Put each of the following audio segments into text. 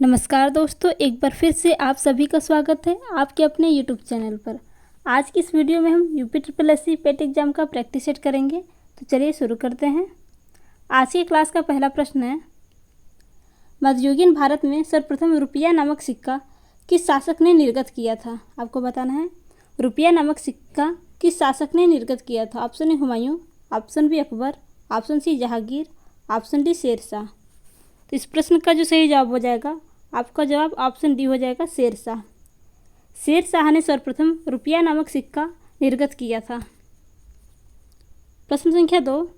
नमस्कार दोस्तों, एक बार फिर से आप सभी का स्वागत है आपके अपने यूट्यूब चैनल पर। आज की इस वीडियो में हम यूपी ट्रिपल एससी पेट एग्जाम का प्रैक्टिस सेट करेंगे। तो चलिए शुरू करते हैं। आज की क्लास का पहला प्रश्न है, मध्ययुगीन भारत में सर्वप्रथम रुपया नामक सिक्का किस शासक ने निर्गत किया था? आपको बताना है रुपया नामक सिक्का किस शासक ने निर्गत किया था। Option a Humayun, option b Akbar, option c Jahangir, option d Sher Shah. तो इस प्रश्न का जो सही जवाब हो जाएगा, आपका जवाब ऑप्शन डी हो जाएगा, शेरशाह। शेरशाह ने सर्वप्रथम रुपया नामक सिक्का निर्गत किया था। प्रश्न संख्या 2,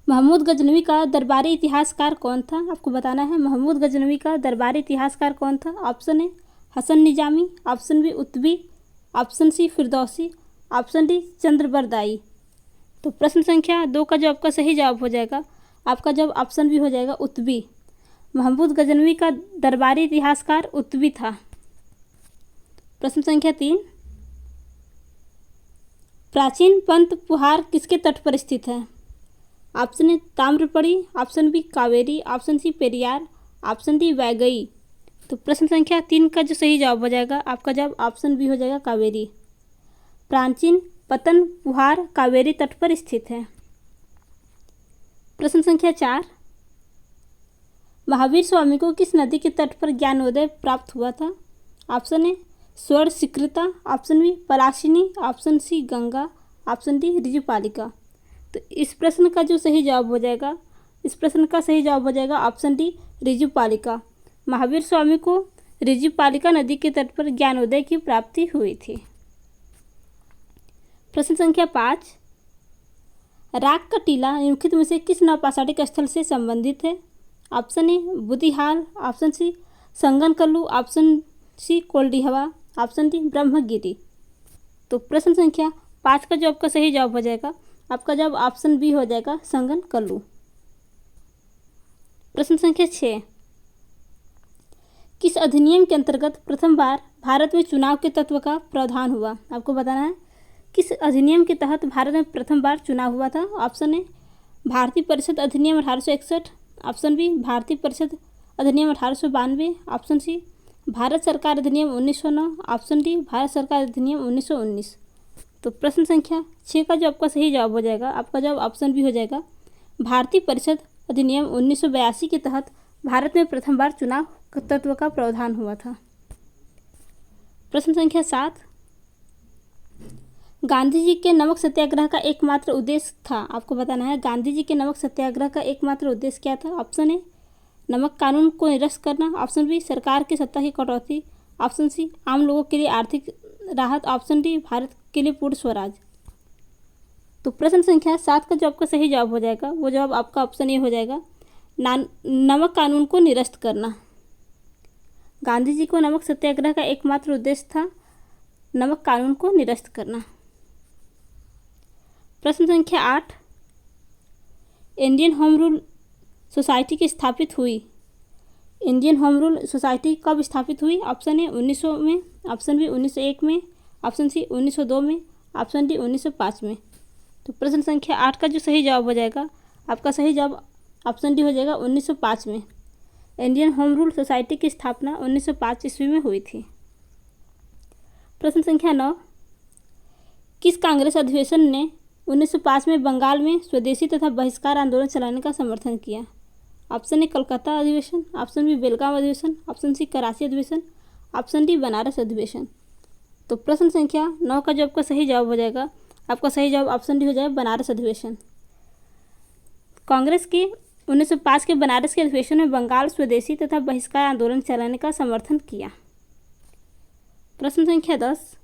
महमूद गजनवी का दरबारी इतिहासकार कौन था? आपको बताना है महमूद गजनवी का दरबारी इतिहासकार कौन था। Option A Hasan Nizami, option B Utbi, option C Firdausi, option D Chandbardai. तो प्रश्न संख्या 2 का जो आपका सही जवाब हो जाएगा, आपका जवाब ऑप्शन बी हो जाएगा, उत्बी। महमूद गजनवी का दरबारी इतिहासकार उत्बी था। प्रश्न संख्या 3, प्राचीन पंत पुहार किसके तट पर स्थित है? Option A Tamraparni, option B Kaveri, option C Periyar, option D Vaigai. तो प्रश्न संख्या 3 का जो सही जवाब हो जाएगा, आपका जवाब ऑप्शन बी हो जाएगा, कावेरी। प्राचीन पतन पुहार कावेरी तट पर स्थित है। प्रश्न संख्या 4, महावीर स्वामी को किस नदी के तट पर ज्ञानोदय प्राप्त हुआ था? Option A Swarna Sikata, option B Palashini, option C Ganga, option D Rijupalika. तो इस प्रश्न का जो सही जवाब हो जाएगा, इस प्रश्न का सही जवाब हो जाएगा ऑप्शन डी, ऋजुपालिका। महावीर स्वामी को ऋजुपालिका नदी के तट पर ज्ञानोदय की प्राप्ति हुई थी। प्रश्न संख्या 5, राग का टीला निम्नलिखित में से किस नौपाषाणिक स्थल से संबंधित है? Option A Budihal, option C Sanganakallu, option C Koldihwa, option D Brahmagiri. तो प्रश्न संख्या 5 का जो आपका सही जवाब हो जाएगा, आपका जवाब ऑप्शन बी हो जाएगा, संगनकल्लू। प्रश्न संख्या 6, किस अधिनियम के अंतर्गत प्रथम बार भारत में चुनाव के तत्व का प्रावधान हुआ? आपको बताना है किस अधिनियम के तहत भारत में प्रथम बार चुनाव हुआ था। ऑप्शन ए भारतीय परिषद अधिनियम 1861, ऑप्शन बी भारतीय परिषद अधिनियम 1892, ऑप्शन सी भारत सरकार अधिनियम 1909, ऑप्शन डी भारत सरकार अधिनियम 1919। तो प्रश्न संख्या 6 का जो आपका सही जवाब हो जाएगा, आपका जवाब ऑप्शन बी हो जाएगा, भारतीय परिषद अधिनियम 1982 के तहत भारत में प्रथम बार चुनाव तत्व का प्रावधान हुआ था। प्रश्न संख्या 7, गांधी जी के नमक सत्याग्रह का एकमात्र उद्देश्य था। आपको बताना है गांधी जी के नमक सत्याग्रह का एकमात्र उद्देश्य क्या था। ऑप्शन ए नमक कानून को निरस्त करना, ऑप्शन बी सरकार की सत्ता की कटौती, ऑप्शन सी आम लोगों के लिए आर्थिक राहत, ऑप्शन डी भारत के लिए पूर्ण स्वराज। तो प्रश्न संख्या 7 का जो आपका सही जवाब हो जाएगा, वो जवाब आपका ऑप्शन ए हो जाएगा, नमक कानून को निरस्त करना। गांधी जी को नमक सत्याग्रह का एकमात्र उद्देश्य था नमक कानून को निरस्त करना। प्रश्न संख्या 8, इंडियन होम रूल सोसाइटी की स्थापित हुई। इंडियन होम रूल सोसाइटी कब स्थापित हुई? ऑप्शन ए 1900 में, ऑप्शन बी 1901 में, ऑप्शन सी 1902 में, ऑप्शन डी 1905 में। तो प्रश्न संख्या 8 का जो सही जवाब हो जाएगा, आपका सही जवाब ऑप्शन डी हो जाएगा, 1905 में। इंडियन होम रूल सोसाइटी की स्थापना 1905 ईस्वी में हुई थी। प्रश्न संख्या 9, किस कांग्रेस अधिवेशन ने 1905 में बंगाल में स्वदेशी तथा बहिष्कार आंदोलन चलाने का समर्थन किया? ऑप्शन ए कलकत्ता अधिवेशन, ऑप्शन बी बेलगाम अधिवेशन, ऑप्शन सी कराची अधिवेशन, ऑप्शन डी बनारस अधिवेशन। तो प्रश्न संख्या 9 का जो आपका सही जवाब हो जाएगा, आपका सही जवाब ऑप्शन डी हो जाएगा, बनारस अधिवेशन। कांग्रेस के 1905 के बनारस के अधिवेशन में बंगाल स्वदेशी तथा बहिष्कार आंदोलन चलाने का समर्थन किया। प्रश्न संख्या 10,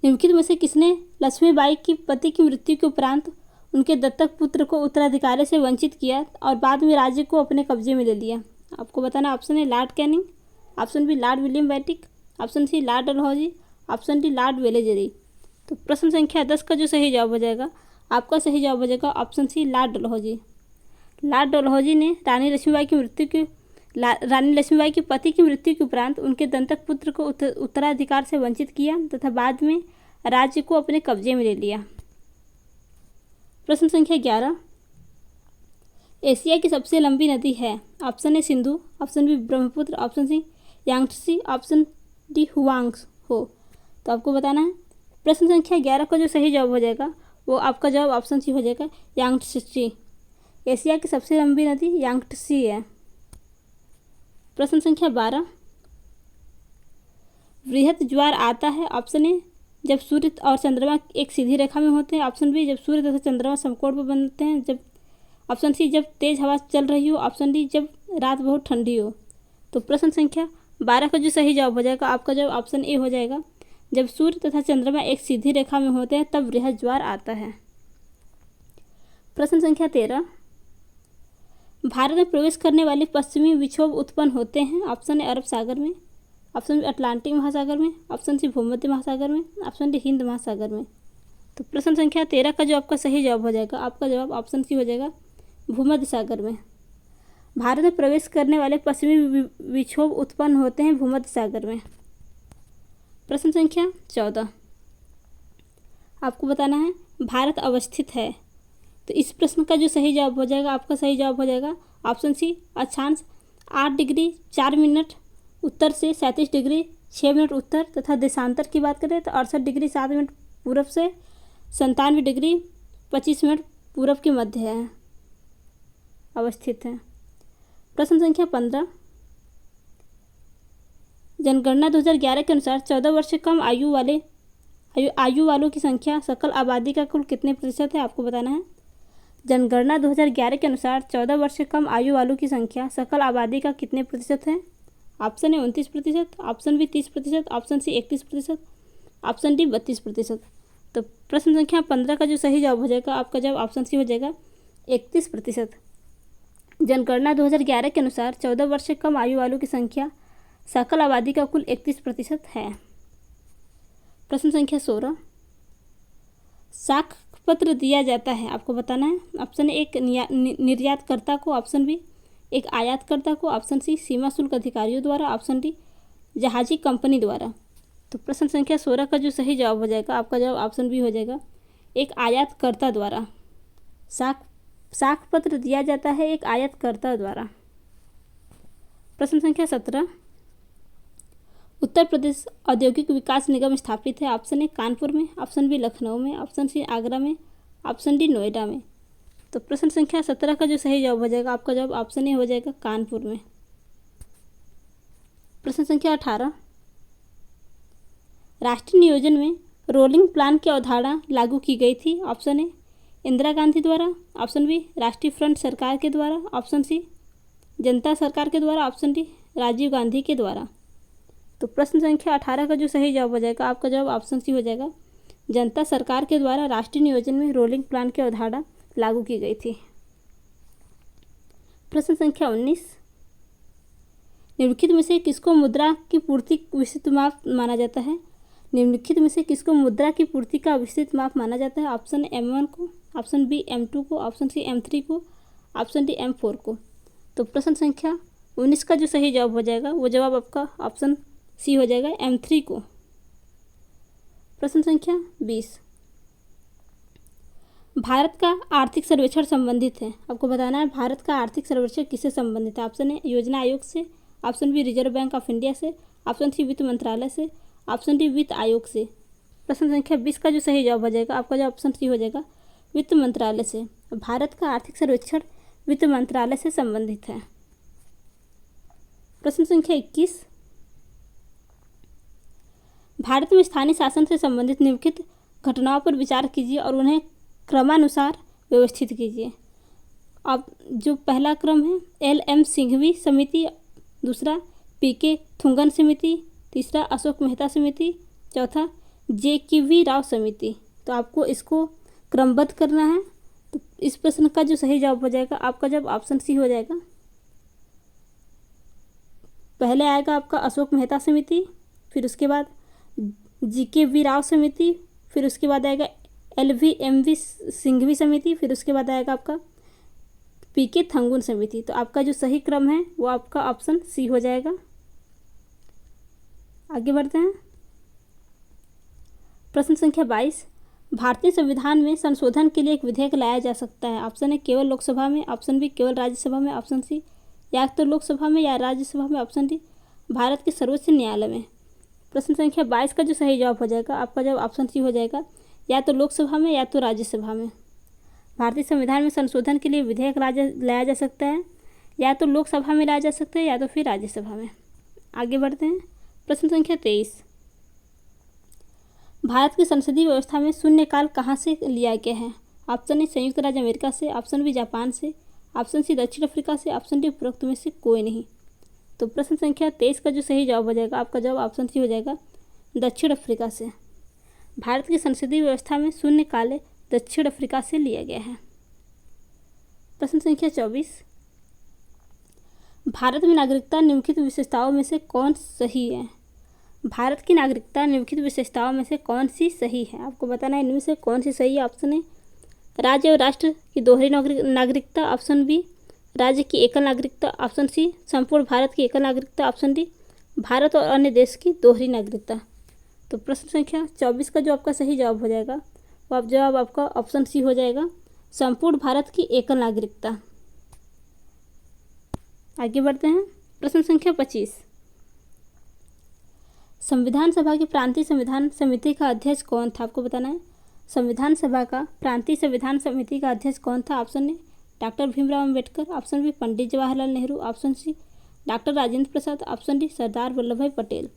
निम्नलिखित में से किसने लक्ष्मीबाई की पति की मृत्यु के उपरांत उनके दत्तक पुत्र को उत्तराधिकारी से वंचित किया और बाद में राज्य को अपने कब्जे में ले लिया? आपको बताना, option A Lord Canning, option B Lord William Bentinck, option C Lord Dalhousie, option D Lord Wellesley. तो प्रश्न संख्या 10 का जो सही जवाब हो जाएगा, आपका सही जवाब हो जाएगा ऑप्शन सी लॉर्ड डलहौजी। लॉर्ड डलहौजी ने रानी लक्ष्मीबाई के पति की मृत्यु के उपरांत उनके दत्तक पुत्र को उत्तराधिकार से वंचित किया तथा बाद में राज्य को अपने कब्जे में ले लिया। प्रश्न संख्या 11, एशिया की सबसे लंबी नदी है? Option A Sindhu, option B Brahmaputra, option C Yangtze, option D Huang He. तो आपको बताना है। प्रश्न संख्या 11 का जो सही जवाब हो जाएगा वो आपका जवाब ऑप्शन सी हो जाएगा, यांगत्से। एशिया की सबसे लंबी नदी यांगत्से है। प्रश्न संख्या 12, वृहत ज्वार आता है? ऑप्शन ए जब सूर्य और चंद्रमा एक सीधी रेखा में होते हैं, ऑप्शन बी जब सूर्य तथा चंद्रमा समकोण पर बनते हैं, जब ऑप्शन सी जब तेज हवा चल रही हो, ऑप्शन डी जब रात बहुत ठंडी हो। तो प्रश्न संख्या 12 का जो सही जवाब हो जाएगा आपका जवाब ऑप्शन ए हो जाएगा, जब सूर्य तथा चंद्रमा एक सीधी रेखा में होते हैं तब वृहत ज्वार आता है। प्रश्न संख्या 13, भारत में प्रवेश करने वाले पश्चिमी विक्षोभ उत्पन्न होते हैं? ऑप्शन ए अरब सागर में, ऑप्शन बी अटलांटिक महासागर में, ऑप्शन सी भूमध्य महासागर में, ऑप्शन डी हिंद महासागर में। तो प्रश्न संख्या 13 का जो आपका सही जवाब हो जाएगा आपका जवाब ऑप्शन सी हो जाएगा, भूमध्य सागर में। भारत में प्रवेश करने वाले पश्चिमी विक्षोभ उत्पन्न होते हैं भूमध्य सागर में। प्रश्न संख्या 14, आपको बताना है भारत अवस्थित है? तो इस प्रश्न का जो सही जवाब हो जाएगा आपका सही जवाब हो जाएगा ऑप्शन सी, अक्षांश 8 डिग्री 4 मिनट उत्तर से 37 डिग्री 6 मिनट उत्तर, तथा देशांतर की बात करें तो 68 डिग्री 7 मिनट पूर्व से 97 डिग्री 25 मिनट पूर्व के मध्य है अवस्थित है। प्रश्न संख्या 15, जनगणना 2011 के अनुसार 14 वर्ष से कम आयु वालों की संख्या सकल आबादी का कुल कितने प्रतिशत है? आपको बताना है। जनगणना 2011 के अनुसार 14 वर्ष से कम आयु वालों की संख्या सकल आबादी का कितने प्रतिशत है? Option a 29%, option b 30%, option c 31%, option d 32%। तो प्रश्न संख्या 15 का जो सही जवाब हो जाएगा आपका जवाब ऑप्शन सी हो जाएगा, 31%। जनगणना 2011 के अनुसार 14 वर्ष से कम आयु वालों की संख्या सकल आबादी का कुल 31% है। प्रश्न संख्या 16, साख पत्र दिया जाता है? आपको बताना है। ऑप्शन ए एक निर्यातकर्ता को, ऑप्शन बी एक आयातकर्ता को, ऑप्शन सी सीमा शुल्क अधिकारियों द्वारा, ऑप्शन डी जहाजी कंपनी द्वारा। तो प्रश्न संख्या 16 का जो सही जवाब हो जाएगा आपका जवाब ऑप्शन बी हो जाएगा, एक आयातकर्ता द्वारा। साख पत्र दिया जाता है एक आयातकर्ता द्वारा। प्रश्न संख्या 17, उत्तर प्रदेश औद्योगिक विकास निगम स्थापित है? ऑप्शन ए कानपुर में, ऑप्शन बी लखनऊ में, ऑप्शन सी आगरा में, ऑप्शन डी नोएडा में। तो प्रश्न संख्या 17 का जो सही जवाब हो जाएगा आपका जवाब ऑप्शन ए हो जाएगा, कानपुर में। प्रश्न संख्या 18, राष्ट्रीय नियोजन में रोलिंग प्लान की अवधारणा लागू की गई थी? ऑप्शन ए इंदिरा गांधी द्वारा, ऑप्शन बी राष्ट्रीय फ्रंट सरकार के द्वारा, ऑप्शन सी जनता सरकार के द्वारा, ऑप्शन डी राजीव गांधी के द्वारा। तो प्रश्न संख्या 18 का जो सही जवाब हो जाएगा आपका जवाब ऑप्शन सी हो जाएगा, जनता सरकार के द्वारा राष्ट्रीय नियोजन में रोलिंग प्लान की अवधारणा लागू की गई थी। प्रश्न संख्या 19, निम्नलिखित में से किसको मुद्रा की पूर्ति विस्तृत माप माना जाता है? निम्नलिखित में से किसको मुद्रा की पूर्ति का विस्तृत माप माना जाता है? ऑप्शन M1 को, ऑप्शन बी M2 को, ऑप्शन सी M3 को, ऑप्शन डी M4 को। तो प्रश्न संख्या 19 का जो सही जवाब हो जाएगा वो जवाब आपका ऑप्शन सी हो जाएगा, M3 को। प्रश्न संख्या 20, भारत का आर्थिक सर्वेक्षण संबंधित है? आपको बताना है भारत का आर्थिक सर्वेक्षण किससे संबंधित है? ऑप्शन ए योजना आयोग से, option b Reserve Bank of India से, ऑप्शन सी वित्त मंत्रालय से, ऑप्शन डी वित्त आयोग से। प्रश्न संख्या 20 का जो सही जवाब हो जाएगा आपका जवाब ऑप्शन सी हो जाएगा, वित्त मंत्रालय से। भारत का आर्थिक सर्वेक्षण वित्त मंत्रालय से संबंधित है। प्रश्न संख्या 21, भारत में स्थानीय शासन से संबंधित निम्नलिखित घटनाओं पर विचार कीजिए और उन्हें क्रमानुसार व्यवस्थित कीजिए। अब जो पहला क्रम है LM सिंघवी समिति, दूसरा PK थुंगन समिति, तीसरा अशोक मेहता समिति, चौथा JKV राव समिति। तो आपको इसको क्रमबद्ध करना है। तो इस प्रश्न का जो सही जवाब हो जाएगा आपका जवाब ऑप्शन सी हो जाएगा। पहले आएगा आपका अशोक मेहता समिति, फिर उसके बाद JKV राव समिति, फिर उसके बाद आएगा LVMV सिंघवी समिति, फिर उसके बाद आएगा आपका PK थंगुन समिति। तो आपका जो सही क्रम है वो आपका ऑप्शन सी हो जाएगा। आगे बढ़ते हैं। प्रश्न संख्या 22, भारतीय संविधान में संशोधन के लिए एक विधेयक लाया जा सकता है। ऑप्शन ए केवल लोकसभा में, ऑप्शन बी केवल राज्यसभा में, ऑप्शन सी या तो लोकसभा में या राज्यसभा में, ऑप्शन डी भारत के सर्वोच्च न्यायालय में। प्रश्न संख्या 22 का जो सही जवाब हो जाएगा, आपका जवाब ऑप्शन सी हो जाएगा, या तो लोकसभा में या तो राज्यसभा में। भारतीय संविधान में संशोधन के लिए विधेयक लाया जा सकता है, या तो लोकसभा में लाया जा सकता है या तो फिर राज्यसभा में। आगे बढ़ते हैं। प्रश्न संख्या 23, भारत की संसदीय व्यवस्था में शून्यकाल कहाँ से लिया गया है? ऑप्शन ए संयुक्त राज्य अमेरिका से, ऑप्शन बी जापान से, ऑप्शन सी दक्षिण अफ्रीका से, ऑप्शन डी उपरोक्त में से कोई नहीं। तो प्रश्न संख्या 23 का जो सही जवाब हो जाएगा, आपका जवाब ऑप्शन सी हो जाएगा, दक्षिण अफ्रीका से। भारत की संसदीय व्यवस्था में शून्यकाल दक्षिण अफ्रीका से लिया गया है। प्रश्न संख्या 24, भारत में नागरिकता निम्नलिखित विशेषताओं में से कौन सही है? भारत की नागरिकता निम्नलिखित विशेषताओं में से कौन सी सही है? आपको बताना है इनमें से कौन सी सही है। ऑप्शन ए राज्य और राष्ट्र की दोहरी नागरिकता, ऑप्शन बी राज्य की एकल नागरिकता, ऑप्शन सी संपूर्ण भारत की एकल नागरिकता, ऑप्शन डी भारत और अन्य देश की दोहरी नागरिकता। तो प्रश्न संख्या 24 का जो आपका सही जवाब हो जाएगा, वो आप जवाब आपका ऑप्शन सी हो जाएगा, संपूर्ण भारत की एकल नागरिकता। आगे बढ़ते हैं। प्रश्न संख्या 25, संविधान सभा की प्रांतीय संविधान समिति का अध्यक्ष कौन था? आपको बताना है संविधान सभा का प्रांतीय संविधान समिति का अध्यक्ष कौन था? Option A doctor Bhimrao Ambedkar, option B Pandit Jawaharlal Nehru, option C doctor Rajendra Prasad, option D Sardar Vallabh Bhai Patel.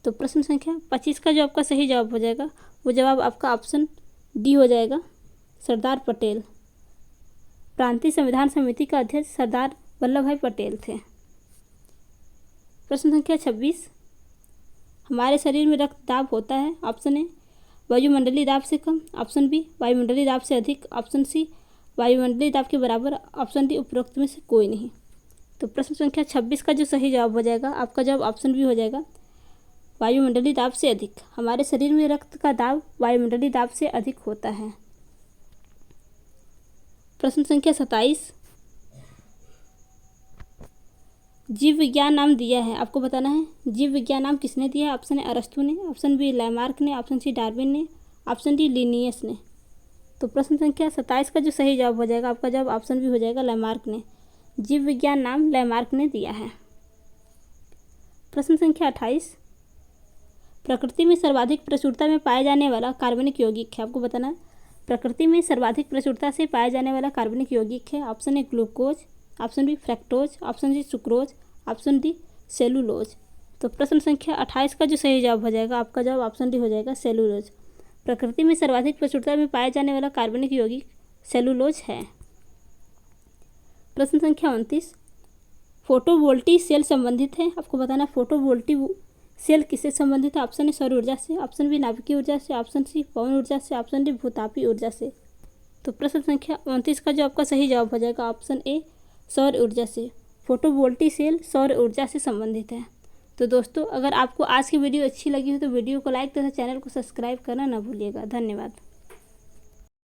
तो प्रश्न संख्या 25 का जो आपका सही जवाब हो जाएगा, वो जवाब आपका ऑप्शन डी हो जाएगा, सरदार पटेल। प्रांतीय संविधान समिति का अध्यक्ष सरदार वल्लभ भाई पटेल थे। प्रश्न संख्या 26, हमारे शरीर में रक्त दाब होता है। ऑप्शन ए वायुमंडलीय दाब से कम, ऑप्शन बी वायुमंडलीय दाब से अधिक, ऑप्शन सी वायुमंडलीय दाब के बराबर, ऑप्शन डी उपरोक्त में से कोई नहीं। तो प्रश्न संख्या 26 का जो सही जवाब हो जाएगा, आपका जवाब ऑप्शन बी हो जाएगा, वायुमंडलीय दाब से अधिक। हमारे शरीर में रक्त का दाब वायुमंडलीय दाब से अधिक होता है। प्रश्न संख्या 27, जीव विज्ञान नाम दिया है। आपको बताना है जीव विज्ञान नाम किसने दिया है? ऑप्शन ए अरस्तु ने, ऑप्शन बी लैमार्क ने, ऑप्शन सी डार्विन ने, ऑप्शन डी लिनियस ने। तो प्रश्न संख्या 27 का जो सही जवाब हो जाएगा, आपका जवाब ऑप्शन बी हो जाएगा, लैमार्क ने। जीव विज्ञान नाम लैमार्क ने दिया है। प्रश्न संख्या 28, प्रकृति में सर्वाधिक प्रचुरता में पाया जाने वाला कार्बनिक यौगिक है। आपको बताना है प्रकृति में सर्वाधिक प्रचुरता से पाया जाने वाला कार्बनिक यौगिक है। Option a glucose, option b fructose, option c sucrose, option d cellulose. तो प्रश्न संख्या 28 का जो सही जवाब हो जाएगा, आपका जवाब ऑप्शन डी हो जाएगा, सेलुलोज। प्रकृति में सर्वाधिक प्रचुरता में पाया जाने वाला कार्बनिक यौगिक सेलुलोज है। प्रश्न संख्या 29, फोटोवोल्टिक सेल संबंधित है। आपको बताना फोटोवोल्टिक सेल किससे संबंधित है? ऑप्शन ए सौर ऊर्जा से, ऑप्शन बी नाभिकीय ऊर्जा से, ऑप्शन सी पवन ऊर्जा से, ऑप्शन डी भूतापीय ऊर्जा से। तो प्रश्न संख्या 29 का जो आपका सही जवाब हो जाएगा, ऑप्शन ए सौर ऊर्जा से। फोटोवोल्टिक सेल सौर ऊर्जा से संबंधित है। तो दोस्तों, अगर आपको आज की वीडियो अच्छी लगी हो तो वीडियो को लाइक तथा चैनल को सब्सक्राइब करना ना भूलिएगा। धन्यवाद।